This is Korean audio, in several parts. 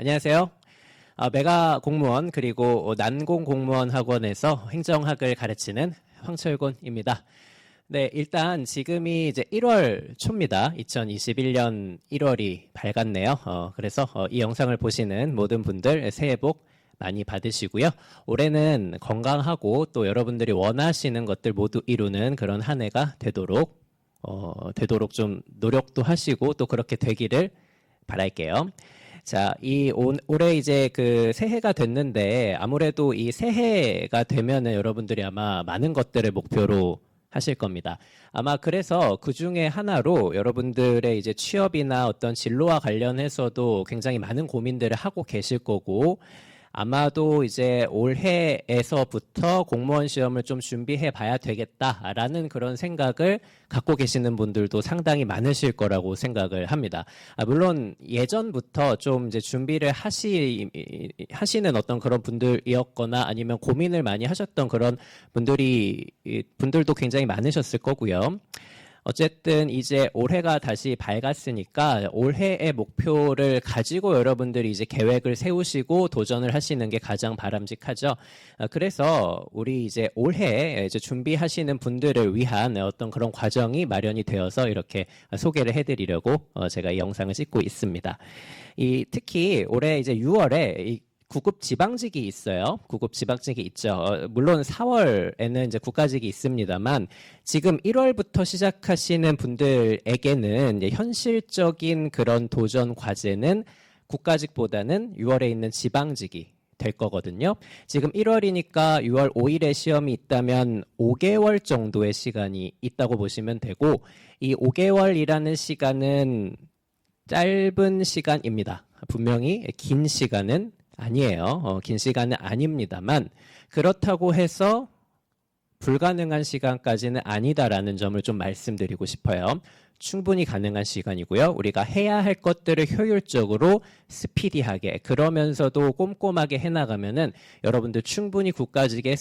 안녕하세요. 메가 공무원 그리고 난공 공무원 학원에서 행정학을 가르치는 황철곤입니다. 네, 일단 지금이 이제 1월 초입니다. 2021년 1월이 밝았네요. 그래서 이 영상을 보시는 모든 분들 새해 복 많이 받으시고요. 올해는 건강하고 또 여러분들이 원하시는 것들 모두 이루는 그런 한 해가 되도록 좀 노력도 하시고 또 그렇게 되기를 바랄게요. 자, 올해 이제 그 새해가 됐는데 아무래도 이 새해가 되면은 여러분들이 아마 많은 것들을 목표로 하실 겁니다. 아마 그래서 그 중에 하나로 여러분들의 이제 취업이나 어떤 진로와 관련해서도 굉장히 많은 고민들을 하고 계실 거고, 아마도 이제 올해에서부터 공무원 시험을 좀 준비해 봐야 되겠다라는 그런 생각을 갖고 계시는 분들도 상당히 많으실 거라고 생각을 합니다. 물론 예전부터 좀 이제 준비를 하시는 어떤 그런 분들이었거나 아니면 고민을 많이 하셨던 그런 분들도 굉장히 많으셨을 거고요. 어쨌든 이제 올해가 다시 밝았으니까 올해의 목표를 가지고 여러분들이 이제 계획을 세우시고 도전을 하시는 게 가장 바람직하죠. 그래서 우리 이제 올해 이제 준비하시는 분들을 위한 어떤 그런 과정이 마련이 되어서 이렇게 소개를 해드리려고 제가 이 영상을 찍고 있습니다. 특히 올해 이제 6월에 구급 지방직이 있어요. 구급 지방직이 있죠. 물론 4월에는 이제 국가직이 있습니다만 지금 1월부터 시작하시는 분들에게는 이제 현실적인 그런 도전 과제는 국가직보다는 6월에 있는 지방직이 될 거거든요. 지금 1월이니까 6월 5일에 시험이 있다면 5개월 정도의 시간이 있다고 보시면 되고, 이 5개월이라는 시간은 짧은 시간입니다. 분명히 긴 시간은 아니에요. 긴 시간은 아닙니다만 그렇다고 해서 불가능한 시간까지는 아니다라는 점을 좀 말씀드리고 싶어요. 충분히 가능한 시간이고요. 우리가 해야 할 것들을 효율적으로 스피디하게 그러면서도 꼼꼼하게 해나가면은 여러분들 충분히 국가직의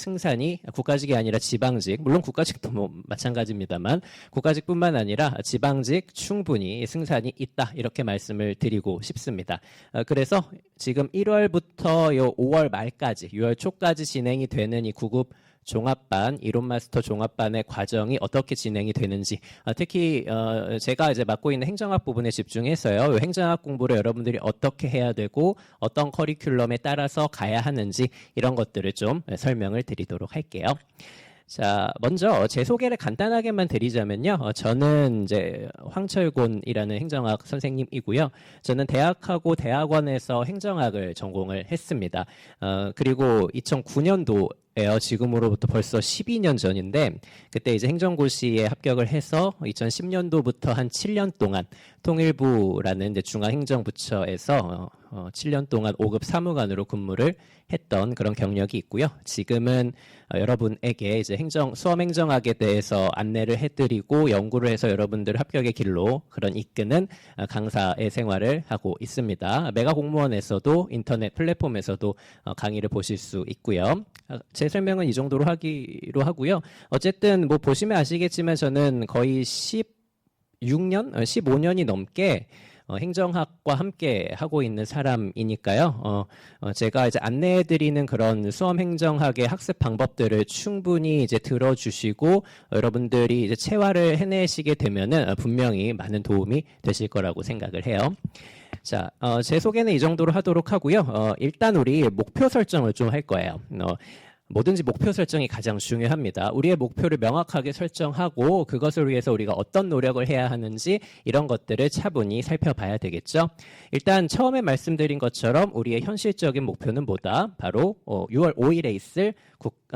국가직이 아니라 지방직, 물론 국가직도 뭐 마찬가지입니다만 국가직뿐만 아니라 지방직 충분히 승산이 있다, 이렇게 말씀을 드리고 싶습니다. 그래서 지금 1월부터 요 5월 말까지 6월 초까지 진행이 되는 이 구급 종합반, 이론마스터 종합반의 과정이 어떻게 진행이 되는지, 특히 제가 이제 맡고 있는 행정학 부분에 집중해서요, 행정학 공부를 여러분들이 어떻게 해야 되고 어떤 커리큘럼에 따라서 가야 하는지 이런 것들을 좀 설명을 드리도록 할게요. 자, 먼저 제 소개를 간단하게만 드리자면요. 저는 이제 황철곤이라는 행정학 선생님이고요. 저는 대학하고 대학원에서 행정학을 전공을 했습니다. 그리고 2009년도 지금으로부터 벌써 12년 전인데, 그때 이제 행정고시에 합격을 해서 2010년도부터 한 7년 동안 통일부라는 이제 중앙행정부처에서 7년 동안 5급 사무관으로 근무를 했던 그런 경력이 있고요. 지금은 여러분에게 이제 수험행정학에 대해서 안내를 해드리고 연구를 해서 여러분들 합격의 길로 그런 이끄는 강사의 생활을 하고 있습니다. 메가 공무원에서도 인터넷 플랫폼에서도 강의를 보실 수 있고요. 제 설명은 이 정도로 하기로 하고요. 어쨌든 뭐 보시면 아시겠지만 저는 거의 15년이 넘게 행정학과 함께 하고 있는 사람이니까요. 제가 이제 안내해드리는 그런 수험행정학의 학습 방법들을 충분히 이제 들어주시고 여러분들이 이제 체화를 해내시게 되면은 분명히 많은 도움이 되실 거라고 생각을 해요. 자, 제 소개는 이 정도로 하도록 하고요. 일단 우리 목표 설정을 좀 할 거예요. 뭐든지 목표 설정이 가장 중요합니다. 우리의 목표를 명확하게 설정하고 그것을 위해서 우리가 어떤 노력을 해야 하는지 이런 것들을 차분히 살펴봐야 되겠죠. 일단 처음에 말씀드린 것처럼 우리의 현실적인 목표는 뭐다? 바로 6월 5일에 있을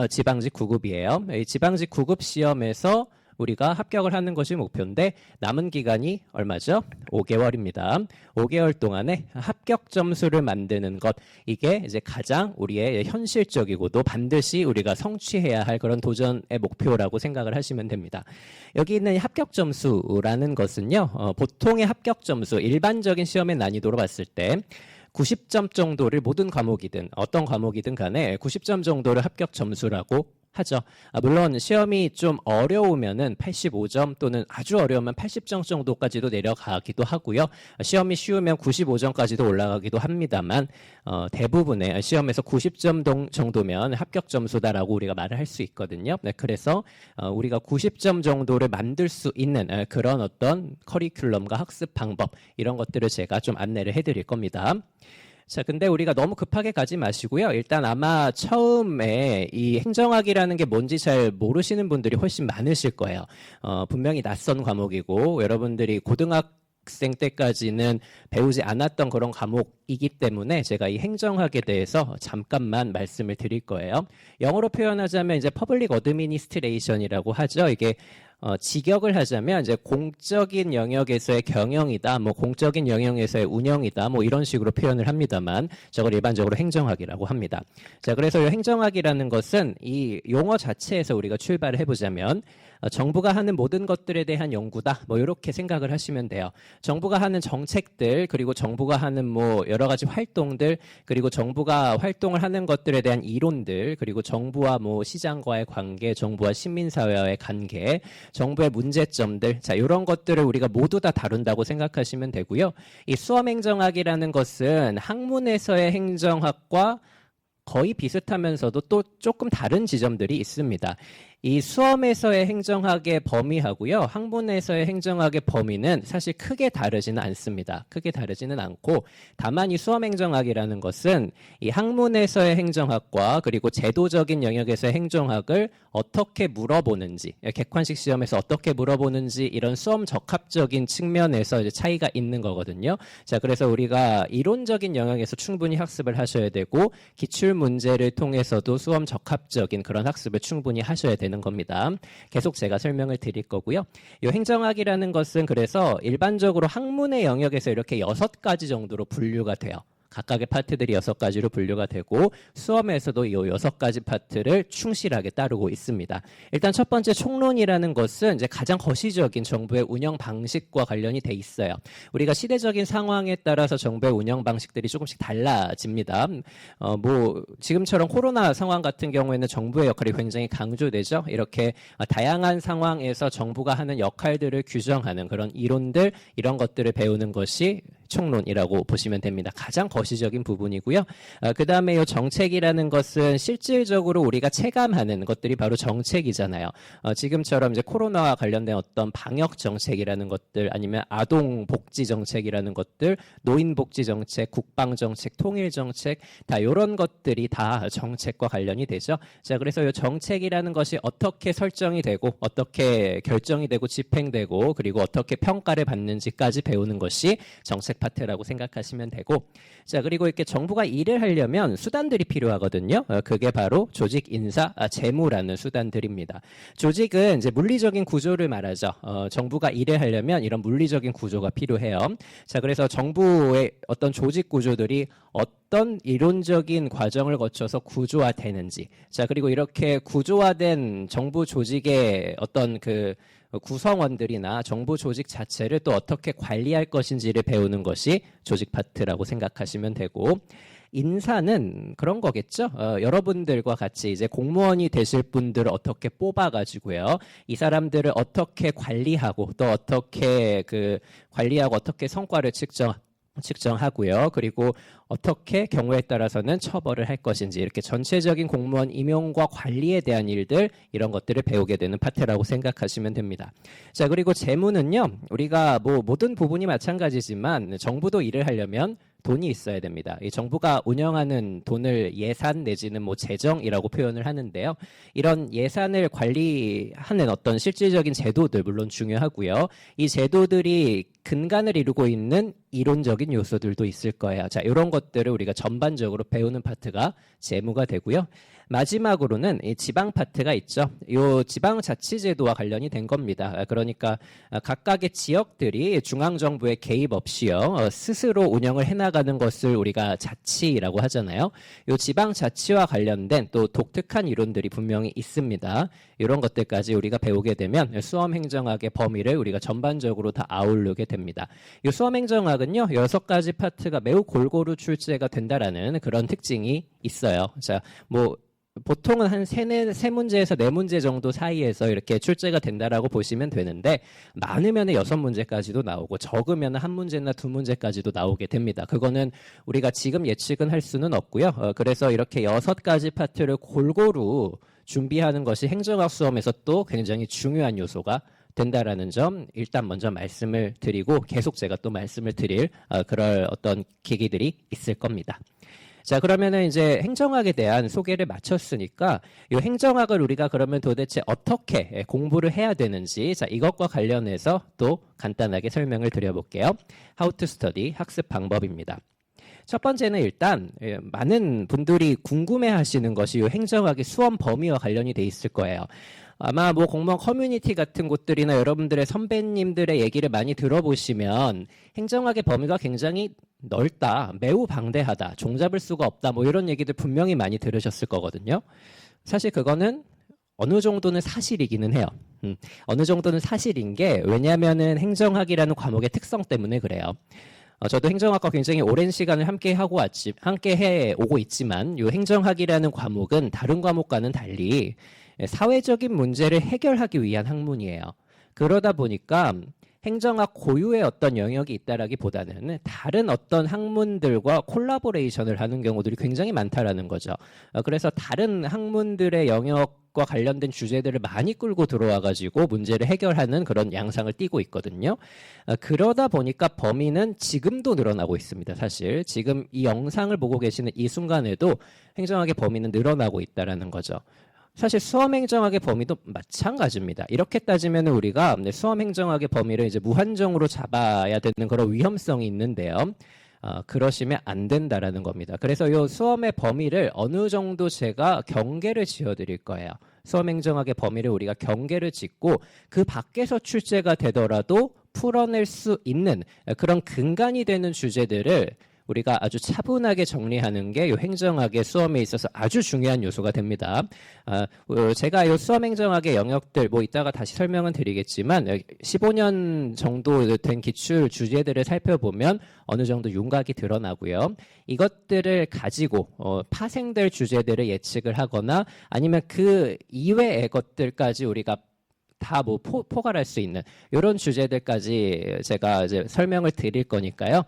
지방직 9급이에요. 이 지방직 9급 시험에서 우리가 합격을 하는 것이 목표인데 남은 기간이 얼마죠? 5개월입니다. 5개월 동안에 합격 점수를 만드는 것, 이게 이제 가장 우리의 현실적이고도 반드시 우리가 성취해야 할 그런 도전의 목표라고 생각을 하시면 됩니다. 여기 있는 합격 점수라는 것은요, 보통의 합격 점수, 일반적인 시험의 난이도로 봤을 때 90점 정도를 모든 과목이든 어떤 과목이든 간에 90점 정도를 합격 점수라고 하죠. 물론 시험이 좀 어려우면은 85점 또는 아주 어려우면 80점 정도까지도 내려가기도 하고요. 시험이 쉬우면 95점까지도 올라가기도 합니다만 대부분의 시험에서 90점 정도면 합격 점수다라고 우리가 말을 할 수 있거든요. 네, 그래서 우리가 90점 정도를 만들 수 있는 그런 어떤 커리큘럼과 학습 방법 이런 것들을 제가 좀 안내를 해드릴 겁니다. 자, 근데 우리가 너무 급하게 가지 마시고요. 일단 아마 처음에 이 행정학이라는 게 뭔지 잘 모르시는 분들이 훨씬 많으실 거예요. 분명히 낯선 과목이고 여러분들이 고등학생 때까지는 배우지 않았던 그런 과목이기 때문에 제가 이 행정학에 대해서 잠깐만 말씀을 드릴 거예요. 영어로 표현하자면 이제 퍼블릭 어드미니스트레이션이라고 하죠. 이게 직역을 하자면 이제 공적인 영역에서의 경영이다, 뭐 공적인 영역에서의 운영이다, 뭐 이런 식으로 표현을 합니다만 저걸 일반적으로 행정학이라고 합니다. 자, 그래서 이 행정학이라는 것은 이 용어 자체에서 우리가 출발을 해보자면 정부가 하는 모든 것들에 대한 연구다, 뭐 이렇게 생각을 하시면 돼요. 정부가 하는 정책들, 그리고 정부가 하는 뭐 여러 가지 활동들, 그리고 정부가 활동을 하는 것들에 대한 이론들, 그리고 정부와 뭐 시장과의 관계, 정부와 시민사회와의 관계, 정부의 문제점들, 자, 이런 것들을 우리가 모두 다 다룬다고 생각하시면 되고요. 이 수험행정학이라는 것은 학문에서의 행정학과 거의 비슷하면서도 또 조금 다른 지점들이 있습니다. 이 수험에서의 행정학의 범위하고요, 학문에서의 행정학의 범위는 사실 크게 다르지는 않습니다. 크게 다르지는 않고, 다만 이 수험행정학이라는 것은 이 학문에서의 행정학과 그리고 제도적인 영역에서의 행정학을 어떻게 물어보는지, 객관식 시험에서 어떻게 물어보는지 이런 수험 적합적인 측면에서 이제 차이가 있는 거거든요. 자, 그래서 우리가 이론적인 영역에서 충분히 학습을 하셔야 되고, 기출 문제를 통해서도 수험 적합적인 그런 학습을 충분히 하셔야 되는 겁니다. 계속 제가 설명을 드릴 거고요. 이 행정학이라는 것은 그래서 일반적으로 학문의 영역에서 이렇게 6가지 정도로 분류가 돼요. 각각의 파트들이 6가지로 분류가 되고 수험에서도 이 6가지 파트를 충실하게 따르고 있습니다. 일단 첫 번째 총론이라는 것은 이제 가장 거시적인 정부의 운영 방식과 관련이 돼 있어요. 우리가 시대적인 상황에 따라서 정부의 운영 방식들이 조금씩 달라집니다. 뭐 지금처럼 코로나 상황 같은 경우에는 정부의 역할이 굉장히 강조되죠. 이렇게 다양한 상황에서 정부가 하는 역할들을 규정하는 그런 이론들, 이런 것들을 배우는 것이 총론이라고 보시면 됩니다. 가장 거시적인 부분이고요. 그 다음에 이 정책이라는 것은 실질적으로 우리가 체감하는 것들이 바로 정책이잖아요. 지금처럼 이제 코로나와 관련된 어떤 방역 정책이라는 것들, 아니면 아동 복지 정책이라는 것들, 노인 복지 정책, 국방 정책, 통일 정책, 다 이런 것들이 다 정책과 관련이 되죠. 자, 그래서 이 정책이라는 것이 어떻게 설정이 되고, 어떻게 결정이 되고 집행되고, 그리고 어떻게 평가를 받는지까지 배우는 것이 정책 파트라고 생각하시면 되고, 자, 그리고 이렇게 정부가 일을 하려면 수단들이 필요하거든요. 그게 바로 조직, 인사, 재무라는 수단들입니다. 조직은 이제 물리적인 구조를 말하죠. 정부가 일을 하려면 이런 물리적인 구조가 필요해요. 자, 그래서 정부의 어떤 조직 구조들이 어떤 이론적인 과정을 거쳐서 구조화되는지, 자, 그리고 이렇게 구조화된 정부 조직의 어떤 그 구성원들이나 정부 조직 자체를 또 어떻게 관리할 것인지를 배우는 것이 조직 파트라고 생각하시면 되고, 인사는 그런 거겠죠. 여러분들과 같이 이제 공무원이 되실 분들을 어떻게 뽑아가지고요, 이 사람들을 어떻게 관리하고 또 어떻게 관리하고 어떻게 성과를 측정하고요. 그리고 어떻게 경우에 따라서는 처벌을 할 것인지, 이렇게 전체적인 공무원 임용과 관리에 대한 일들, 이런 것들을 배우게 되는 파트라고 생각하시면 됩니다. 자, 그리고 재무는요, 우리가 뭐 모든 부분이 마찬가지지만 정부도 일을 하려면 돈이 있어야 됩니다. 이 정부가 운영하는 돈을 예산 내지는 뭐 재정이라고 표현을 하는데요. 이런 예산을 관리하는 어떤 실질적인 제도들 물론 중요하고요. 이 제도들이 근간을 이루고 있는 이론적인 요소들도 있을 거예요. 자, 이런 것들을 우리가 전반적으로 배우는 파트가 재무가 되고요. 마지막으로는 이 지방 파트가 있죠. 이 지방자치제도와 관련이 된 겁니다. 그러니까 각각의 지역들이 중앙정부의 개입 없이요, 스스로 운영을 해나가는 것을 우리가 자치라고 하잖아요. 이 지방자치와 관련된 또 독특한 이론들이 분명히 있습니다. 이런 것들까지 우리가 배우게 되면 수험행정학의 범위를 우리가 전반적으로 다 아우르게 됩니다. 이 수험행정학은요, 6가지 파트가 매우 골고루 출제가 된다라는 그런 특징이 있어요. 자, 뭐 보통은 한 세 문제에서 네 문제 정도 사이에서 이렇게 출제가 된다라고 보시면 되는데 많으면 6문제까지도 나오고 적으면 한 문제나 두 문제까지도 나오게 됩니다. 그거는 우리가 지금 예측은 할 수는 없고요. 그래서 이렇게 6가지 파트를 골고루 준비하는 것이 행정학 수험에서 또 굉장히 중요한 요소가 된다라는 점 일단 먼저 말씀을 드리고 계속 제가 또 말씀을 드릴 그럴 어떤 계기들이 있을 겁니다. 자, 그러면은 이제 행정학에 대한 소개를 마쳤으니까 이 행정학을 우리가 그러면 도대체 어떻게 공부를 해야 되는지 자, 이것과 관련해서 또 간단하게 설명을 드려볼게요. How to study 학습 방법입니다. 첫 번째는 일단 많은 분들이 궁금해하시는 것이 이 행정학의 수험 범위와 관련이 돼 있을 거예요. 아마 뭐 공무원 커뮤니티 같은 곳들이나 여러분들의 선배님들의 얘기를 많이 들어보시면 행정학의 범위가 굉장히 넓다, 매우 방대하다, 종잡을 수가 없다, 뭐 이런 얘기들 분명히 많이 들으셨을 거거든요. 사실 그거는 어느 정도는 사실이기는 해요. 어느 정도는 사실인 게 왜냐하면은 행정학이라는 과목의 특성 때문에 그래요. 저도 행정학과 굉장히 오랜 시간을 함께 해 오고 있지만 이 행정학이라는 과목은 다른 과목과는 달리 사회적인 문제를 해결하기 위한 학문이에요. 그러다 보니까 행정학 고유의 어떤 영역이 있다라기보다는 다른 어떤 학문들과 콜라보레이션을 하는 경우들이 굉장히 많다라는 거죠. 그래서 다른 학문들의 영역과 관련된 주제들을 많이 끌고 들어와가지고 문제를 해결하는 그런 양상을 띠고 있거든요. 그러다 보니까 범위는 지금도 늘어나고 있습니다. 사실 지금 이 영상을 보고 계시는 이 순간에도 행정학의 범위는 늘어나고 있다라는 거죠. 사실 수험행정학의 범위도 마찬가지입니다. 이렇게 따지면 우리가 수험행정학의 범위를 이제 무한정으로 잡아야 되는 그런 위험성이 있는데요. 그러시면 안 된다라는 겁니다. 그래서 이 수험의 범위를 어느 정도 제가 경계를 지어드릴 거예요. 수험행정학의 범위를 우리가 경계를 짓고 그 밖에서 출제가 되더라도 풀어낼 수 있는 그런 근간이 되는 주제들을 우리가 아주 차분하게 정리하는 게 이 행정학의 수험에 있어서 아주 중요한 요소가 됩니다. 제가 이 수험 행정학의 영역들 뭐 이따가 다시 설명은 드리겠지만 15년 정도 된 기출 주제들을 살펴보면 어느 정도 윤곽이 드러나고요. 이것들을 가지고 파생될 주제들을 예측을 하거나 아니면 그 이외의 것들까지 우리가 다 뭐 포괄할 수 있는 이런 주제들까지 제가 이제 설명을 드릴 거니까요.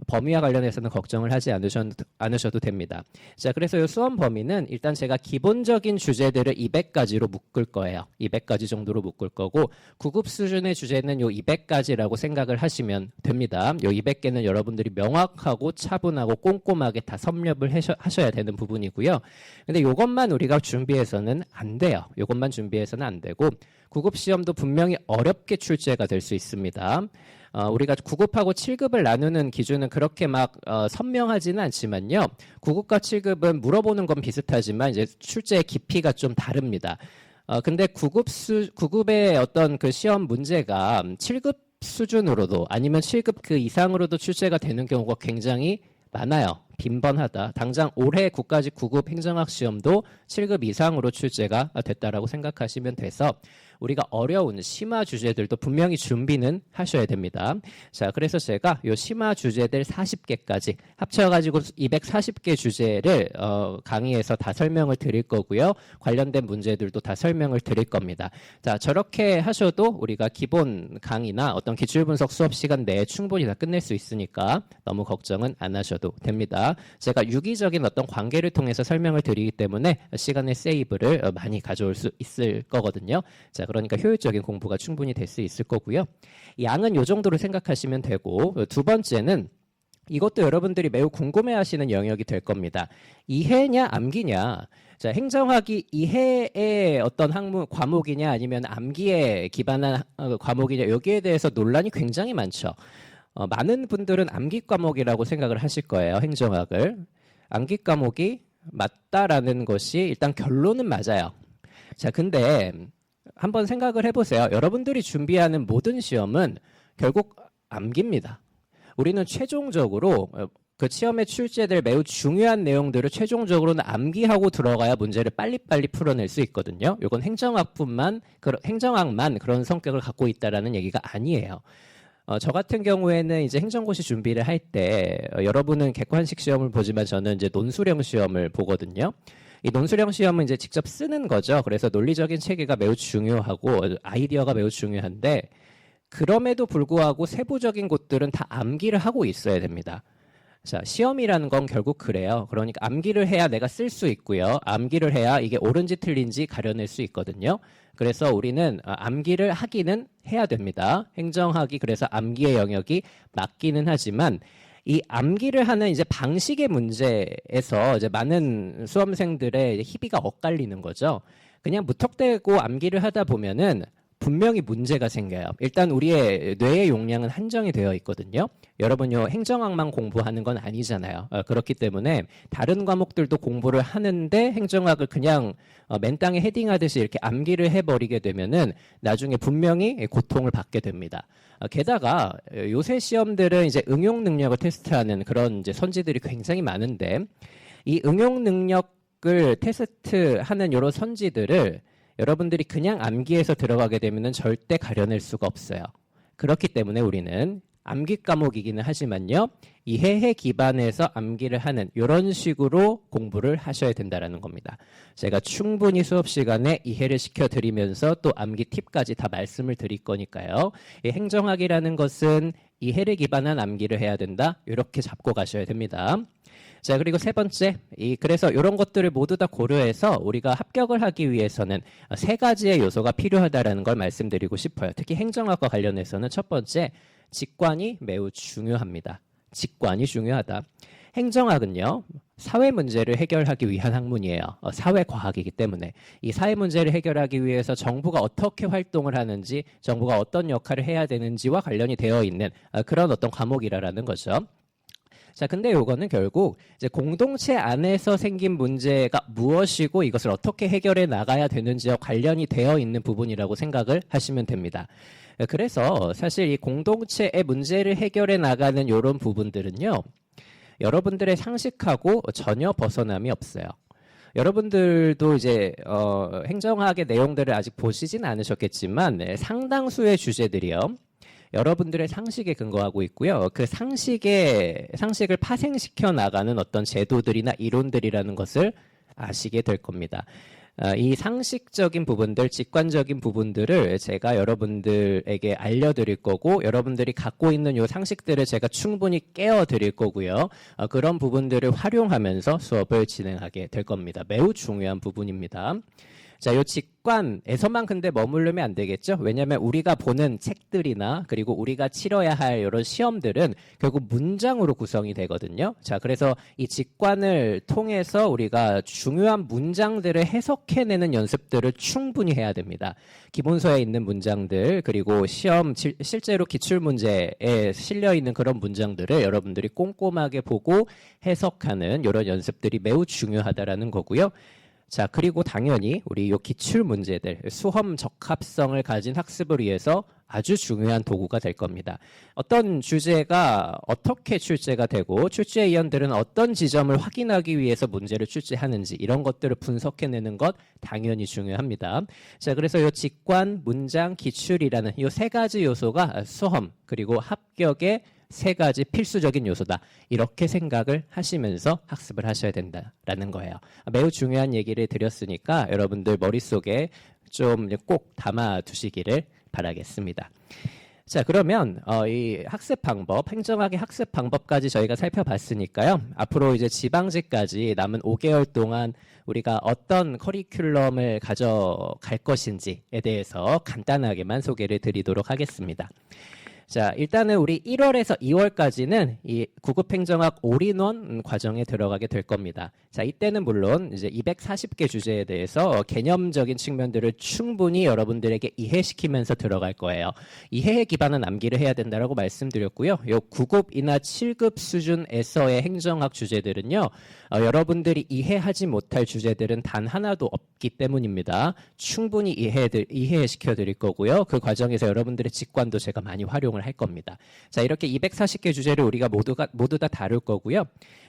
범위와 관련해서는 걱정을 하지 않으셔도 됩니다. 자, 그래서 이 수험 범위는 일단 제가 기본적인 주제들을 200가지로 묶을 거예요. 200가지 정도로 묶을 거고 구급 수준의 주제는 요 200가지라고 생각을 하시면 됩니다. 요 200개는 여러분들이 명확하고 차분하고 꼼꼼하게 다 섭렵을 하셔야 되는 부분이고요. 근데 요것만 우리가 준비해서는 안 돼요. 요것만 준비해서는 안 되고 구급 시험도 분명히 어렵게 출제가 될 수 있습니다. 우리가 9급하고 7급을 나누는 기준은 그렇게 막 선명하지는 않지만요. 9급과 7급은 물어보는 건 비슷하지만 이제 출제의 깊이가 좀 다릅니다. 근데 9급의 어떤 그 시험 문제가 7급 수준으로도 아니면 7급 그 이상으로도 출제가 되는 경우가 굉장히 많아요. 빈번하다. 당장 올해 국가직 9급 행정학 시험도 7급 이상으로 출제가 됐다라고 생각하시면 돼서 우리가 어려운 심화 주제들도 분명히 준비는 하셔야 됩니다. 자, 그래서 제가 요 심화 주제들 40개까지 합쳐가지고 240개 주제를 강의에서 다 설명을 드릴 거고요. 관련된 문제들도 다 설명을 드릴 겁니다. 자, 저렇게 하셔도 우리가 기본 강의나 어떤 기출분석 수업 시간 내에 충분히 다 끝낼 수 있으니까 너무 걱정은 안 하셔도 됩니다. 제가 유기적인 어떤 관계를 통해서 설명을 드리기 때문에 시간의 세이브를 많이 가져올 수 있을 거거든요. 자, 그러니까 효율적인 공부가 충분히 될 수 있을 거고요. 양은 이 정도로 생각하시면 되고 두 번째는 이것도 여러분들이 매우 궁금해하시는 영역이 될 겁니다. 이해냐 암기냐. 자, 행정학이 이해의 어떤 학문 과목이냐 아니면 암기에 기반한 과목이냐 여기에 대해서 논란이 굉장히 많죠. 많은 분들은 암기 과목이라고 생각을 하실 거예요. 행정학을. 암기 과목이 맞다라는 것이 일단 결론은 맞아요. 자, 근데 한번 생각을 해보세요. 여러분들이 준비하는 모든 시험은 결국 암기입니다. 우리는 최종적으로 그 시험에 출제될 매우 중요한 내용들을 최종적으로는 암기하고 들어가야 문제를 빨리빨리 풀어낼 수 있거든요. 이건 행정학만 그런 성격을 갖고 있다라는 얘기가 아니에요. 저 같은 경우에는 이제 행정고시 준비를 할 때 여러분은 객관식 시험을 보지만 저는 이제 논술형 시험을 보거든요. 이 논술형 시험은 이제 직접 쓰는 거죠. 그래서 논리적인 체계가 매우 중요하고 아이디어가 매우 중요한데 그럼에도 불구하고 세부적인 것들은 다 암기를 하고 있어야 됩니다. 자, 시험이라는 건 결국 그래요. 그러니까 암기를 해야 내가 쓸 수 있고요. 암기를 해야 이게 옳은지 틀린지 가려낼 수 있거든요. 그래서 우리는 암기를 하기는 해야 됩니다. 행정학이 그래서 암기의 영역이 맞기는 하지만 이 암기를 하는 이제 방식의 문제에서 이제 많은 수험생들의 희비가 엇갈리는 거죠. 그냥 무턱대고 암기를 하다 보면은 분명히 문제가 생겨요. 일단 우리의 뇌의 용량은 한정이 되어 있거든요. 여러분요, 행정학만 공부하는 건 아니잖아요. 그렇기 때문에 다른 과목들도 공부를 하는데 행정학을 그냥 맨 땅에 헤딩하듯이 이렇게 암기를 해버리게 되면은 나중에 분명히 고통을 받게 됩니다. 게다가 요새 시험들은 이제 응용 능력을 테스트하는 그런 이제 선지들이 굉장히 많은데 이 응용 능력을 테스트하는 이런 선지들을 여러분들이 그냥 암기해서 들어가게 되면 절대 가려낼 수가 없어요. 그렇기 때문에 우리는 암기 과목이기는 하지만요. 이해에 기반해서 암기를 하는 이런 식으로 공부를 하셔야 된다는 겁니다. 제가 충분히 수업 시간에 이해를 시켜드리면서 또 암기 팁까지 다 말씀을 드릴 거니까요. 이 행정학이라는 것은 이해를 기반한 암기를 해야 된다. 이렇게 잡고 가셔야 됩니다. 자, 그리고 세 번째, 그래서 이런 것들을 모두 다 고려해서 우리가 합격을 하기 위해서는 세 가지의 요소가 필요하다는 걸 말씀드리고 싶어요. 특히 행정학과 관련해서는 첫 번째, 직관이 매우 중요합니다. 직관이 중요하다. 행정학은요, 사회 문제를 해결하기 위한 학문이에요. 사회과학이기 때문에. 이 사회 문제를 해결하기 위해서 정부가 어떻게 활동을 하는지, 정부가 어떤 역할을 해야 되는지와 관련이 되어 있는 그런 어떤 과목이라는 거죠. 자, 근데 요거는 결국 이제 공동체 안에서 생긴 문제가 무엇이고 이것을 어떻게 해결해 나가야 되는지와 관련이 되어 있는 부분이라고 생각을 하시면 됩니다. 그래서 사실 이 공동체의 문제를 해결해 나가는 이런 부분들은요, 여러분들의 상식하고 전혀 벗어남이 없어요. 여러분들도 이제 행정학의 내용들을 아직 보시진 않으셨겠지만 상당수의 주제들이요. 여러분들의 상식에 근거하고 있고요. 그 상식을 파생시켜 나가는 어떤 제도들이나 이론들이라는 것을 아시게 될 겁니다. 이 상식적인 부분들, 직관적인 부분들을 제가 여러분들에게 알려드릴 거고 여러분들이 갖고 있는 이 상식들을 제가 충분히 깨워드릴 거고요. 그런 부분들을 활용하면서 수업을 진행하게 될 겁니다. 매우 중요한 부분입니다. 자, 요 직관에서만 근데 머무르면 안 되겠죠? 왜냐하면 우리가 보는 책들이나 그리고 우리가 치러야 할 이런 시험들은 결국 문장으로 구성이 되거든요. 자, 그래서 이 직관을 통해서 우리가 중요한 문장들을 해석해내는 연습들을 충분히 해야 됩니다. 기본서에 있는 문장들 그리고 시험 실제로 기출문제에 실려있는 그런 문장들을 여러분들이 꼼꼼하게 보고 해석하는 이런 연습들이 매우 중요하다라는 거고요. 자, 그리고 당연히 우리 요 기출 문제들, 수험 적합성을 가진 학습을 위해서 아주 중요한 도구가 될 겁니다. 어떤 주제가 어떻게 출제가 되고 출제위원들은 어떤 지점을 확인하기 위해서 문제를 출제하는지 이런 것들을 분석해내는 것 당연히 중요합니다. 자, 그래서 요 직관, 문장, 기출이라는 요 세 가지 요소가 수험 그리고 합격의 세 가지 필수적인 요소다. 이렇게 생각을 하시면서 학습을 하셔야 된다라는 거예요. 매우 중요한 얘기를 드렸으니까 여러분들 머릿속에 좀 꼭 담아 두시기를 바라겠습니다. 자, 그러면 이 학습 방법, 행정학의 학습 방법까지 저희가 살펴봤으니까요. 앞으로 이제 지방직까지 남은 5개월 동안 우리가 어떤 커리큘럼을 가져갈 것인지에 대해서 간단하게만 소개를 드리도록 하겠습니다. 자, 일단은 우리 1월에서 2월까지는 이 구급행정학 올인원 과정에 들어가게 될 겁니다. 자, 이때는 물론 이제 240개 주제에 대해서 개념적인 측면들을 충분히 여러분들에게 이해시키면서 들어갈 거예요. 이해에 기반한 암기를 해야 된다라고 말씀드렸고요. 요 9급이나 7급 수준에서의 행정학 주제들은요. 여러분들이 이해하지 못할 주제들은 단 하나도 없기 때문입니다. 충분히 이해시켜 드릴 거고요. 그 과정에서 여러분들의 직관도 제가 많이 활용을 할 겁니다. 자, 이렇게 240개 주제를 우리가 모두 다 다룰 거고요.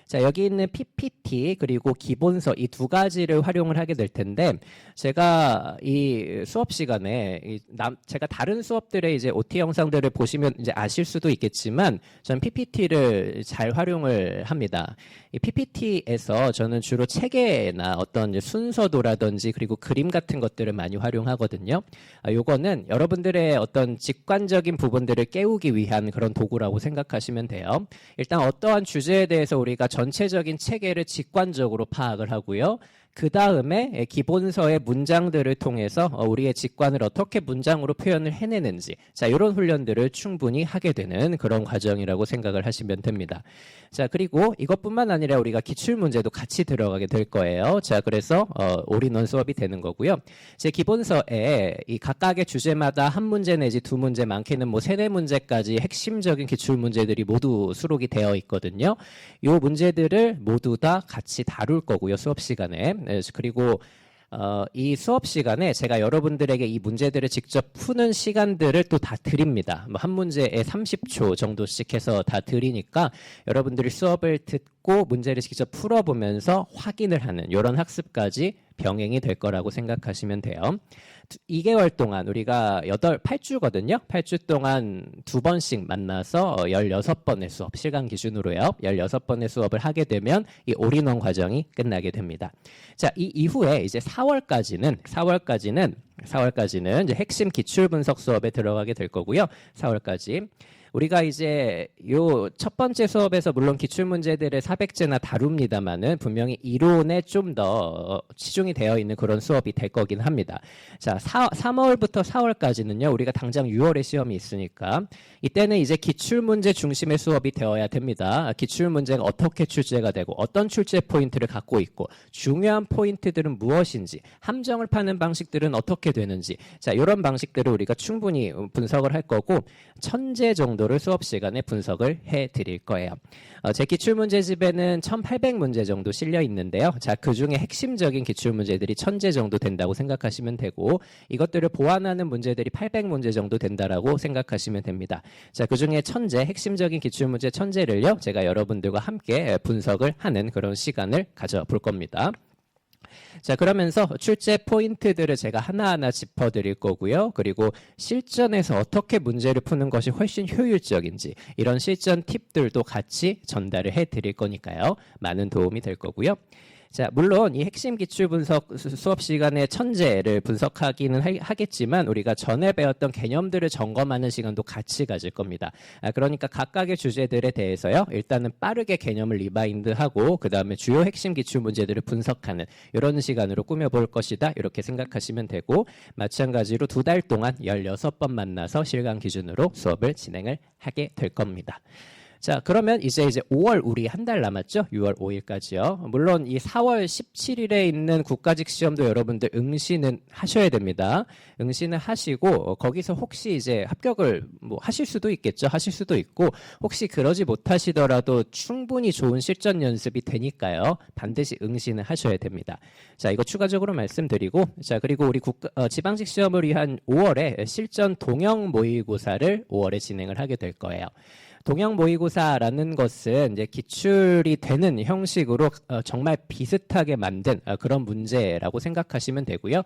자, 여기 있는 PPT 그리고 기본서 이 두 가지를 활용을 하게 될 텐데 제가 이 수업 시간에 제가 다른 수업들의 이제 OT 영상들을 보시면 이제 아실 수도 있겠지만 저는 PPT를 잘 활용을 합니다. 이 PPT에서 저는 주로 체계나 어떤 순서도라든지 그리고 그림 같은 것들을 많이 활용하거든요. 요거는 여러분들의 어떤 직관적인 부분들을 깨우기 위한 그런 도구라고 생각하시면 돼요. 일단 어떠한 주제에 대해서 우리가 전체적인 체계를 직관적으로 파악을 하고요. 그 다음에 기본서의 문장들을 통해서 우리의 직관을 어떻게 문장으로 표현을 해내는지 자 이런 훈련들을 충분히 하게 되는 그런 과정이라고 생각을 하시면 됩니다. 자 그리고 이것뿐만 아니라 우리가 기출문제도 같이 들어가게 될 거예요. 자 그래서 올인원 수업이 되는 거고요. 제 기본서에 이 각각의 주제마다 한 문제 내지 두 문제 많게는 뭐 세네 문제까지 핵심적인 기출문제들이 모두 수록이 되어 있거든요. 이 문제들을 모두 다 같이 다룰 거고요. 수업 시간에. 그리고 이 수업 시간에 제가 여러분들에게 이 문제들을 직접 푸는 시간들을 또 다 드립니다. 뭐 한 문제에 30초 정도씩 해서 다 드리니까 여러분들이 수업을 듣고 문제를 직접 풀어보면서 확인을 하는 이런 학습까지 병행이 될 거라고 생각하시면 돼요. 2개월 동안 우리가 8주거든요. 8주 동안 2번씩 만나서 16번의 수업, 시간 기준으로요. 16번의 수업을 하게 되면 이 올인원 과정이 끝나게 됩니다. 자, 이 이후에 이제 4월까지는 이제 핵심 기출 분석 수업에 들어가게 될 거고요. 4월까지. 우리가 이제 요 첫 번째 수업에서 물론 기출문제들의 사백제나 다룹니다만은 분명히 이론에 좀 더 치중이 되어 있는 그런 수업이 될 거긴 합니다. 자, 3월부터 4월까지는요, 우리가 당장 6월에 시험이 있으니까 이때는 이제 기출문제 중심의 수업이 되어야 됩니다. 기출문제가 어떻게 출제가 되고 어떤 출제 포인트를 갖고 있고 중요한 포인트들은 무엇인지 함정을 파는 방식들은 어떻게 되는지 자, 이런 방식들을 우리가 충분히 분석을 할 거고 천재 정도를 수업 시간에 분석을 해드릴 거예요. 제 기출문제집에는 1800문제 정도 실려 있는데요. 자, 그 중에 핵심적인 기출문제들이 1000제 정도 된다고 생각하시면 되고 이것들을 보완하는 문제들이 800문제 정도 된다라고 생각하시면 됩니다. 자, 그 중에 1000제, 핵심적인 기출문제 1000제를요. 제가 여러분들과 함께 분석을 하는 그런 시간을 가져볼 겁니다. 자, 그러면서 출제 포인트들을 제가 하나하나 짚어드릴 거고요. 그리고 실전에서 어떻게 문제를 푸는 것이 훨씬 효율적인지 이런 실전 팁들도 같이 전달을 해드릴 거니까요. 많은 도움이 될 거고요. 자, 물론 이 핵심 기출 분석 수업 시간에 1000제를 분석하기는 하겠지만 우리가 전에 배웠던 개념들을 점검하는 시간도 같이 가질 겁니다. 그러니까 각각의 주제들에 대해서요. 일단은 빠르게 개념을 리마인드하고 그 다음에 주요 핵심 기출 문제들을 분석하는 이런 시간으로 꾸며볼 것이다. 이렇게 생각하시면 되고 마찬가지로 2달 동안 16번 만나서 실강 기준으로 수업을 진행을 하게 될 겁니다. 자, 그러면 이제 5월 우리 한 달 남았죠? 6월 5일까지요. 물론 이 4월 17일에 있는 국가직 시험도 여러분들 응시는 하셔야 됩니다. 응시는 하시고 거기서 혹시 이제 합격을 뭐 하실 수도 있겠죠. 하실 수도 있고 혹시 그러지 못하시더라도 충분히 좋은 실전 연습이 되니까요. 반드시 응시는 하셔야 됩니다. 자, 이거 추가적으로 말씀드리고 자, 그리고 우리 지방직 시험을 위한 5월에 실전 동형 모의고사를 5월에 진행을 하게 될 거예요. 동형 모의고사라는 것은 이제 기출이 되는 형식으로 정말 비슷하게 만든 그런 문제라고 생각하시면 되고요.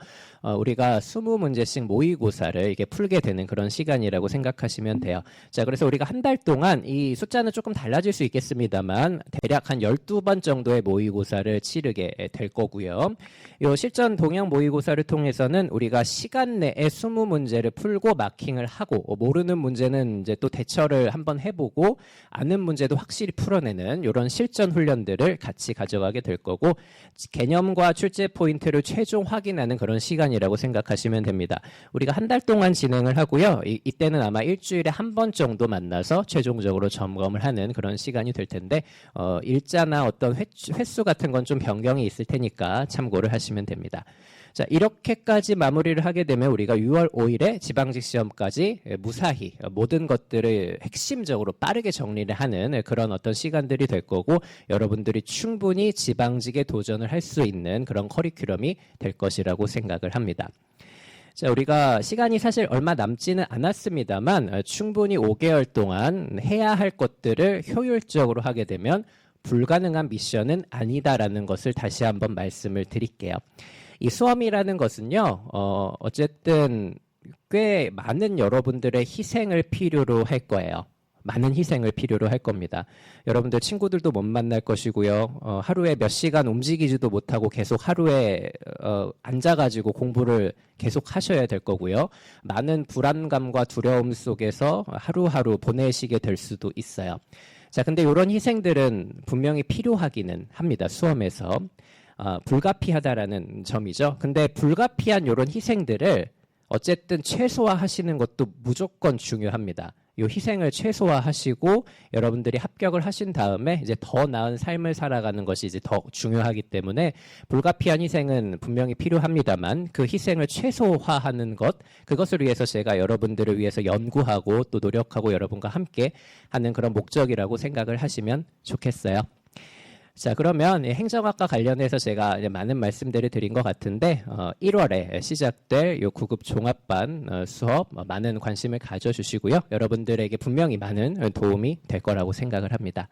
우리가 20문제씩 모의고사를 이게 풀게 되는 그런 시간이라고 생각하시면 돼요. 자, 그래서 우리가 한 달 동안 이 숫자는 조금 달라질 수 있겠습니다만 대략 한 12번 정도의 모의고사를 치르게 될 거고요. 이 실전 동형 모의고사를 통해서는 우리가 시간 내에 20문제를 풀고 마킹을 하고 모르는 문제는 이제 또 대처를 한번 해보고 아는 문제도 확실히 풀어내는 이런 실전 훈련들을 같이 가져가게 될 거고 개념과 출제 포인트를 최종 확인하는 그런 시간이라고 생각하시면 됩니다. 우리가 한 달 동안 진행을 하고요. 이때는 아마 일주일에 한 번 정도 만나서 최종적으로 점검을 하는 그런 시간이 될 텐데 일자나 어떤 횟수 같은 건 좀 변경이 있을 테니까 참고를 하시면 됩니다. 자, 이렇게까지 마무리를 하게 되면 우리가 6월 5일에 지방직 시험까지 무사히 모든 것들을 핵심적으로 빠르게 정리를 하는 그런 어떤 시간들이 될 거고 여러분들이 충분히 지방직에 도전을 할 수 있는 그런 커리큘럼이 될 것이라고 생각을 합니다. 자, 우리가 시간이 사실 얼마 남지는 않았습니다만 충분히 5개월 동안 해야 할 것들을 효율적으로 하게 되면 불가능한 미션은 아니다라는 것을 다시 한번 말씀을 드릴게요. 이 수험이라는 것은요, 어쨌든 꽤 많은 여러분들의 희생을 필요로 할 거예요. 많은 희생을 필요로 할 겁니다. 여러분들 친구들도 못 만날 것이고요. 하루에 몇 시간 움직이지도 못하고 계속 하루에 앉아가지고 공부를 계속 하셔야 될 거고요. 많은 불안감과 두려움 속에서 하루하루 보내시게 될 수도 있어요. 자, 근데 이런 희생들은 분명히 필요하기는 합니다. 수험에서. 불가피하다라는 점이죠. 근데 불가피한 이런 희생들을 어쨌든 최소화하시는 것도 무조건 중요합니다. 이 희생을 최소화하시고 여러분들이 합격을 하신 다음에 이제 더 나은 삶을 살아가는 것이 이제 더 중요하기 때문에 불가피한 희생은 분명히 필요합니다만 그 희생을 최소화하는 것, 그것을 위해서 제가 여러분들을 위해서 연구하고 또 노력하고 여러분과 함께 하는 그런 목적이라고 생각을 하시면 좋겠어요. 자, 그러면 행정학과 관련해서 제가 이제 많은 말씀들을 드린 것 같은데 1월에 시작될 이 9급 종합반 수업 많은 관심을 가져주시고요. 여러분들에게 분명히 많은 도움이 될 거라고 생각을 합니다.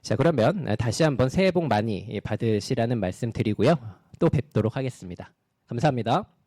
자, 그러면 다시 한번 새해 복 많이 받으시라는 말씀 드리고요. 또 뵙도록 하겠습니다. 감사합니다.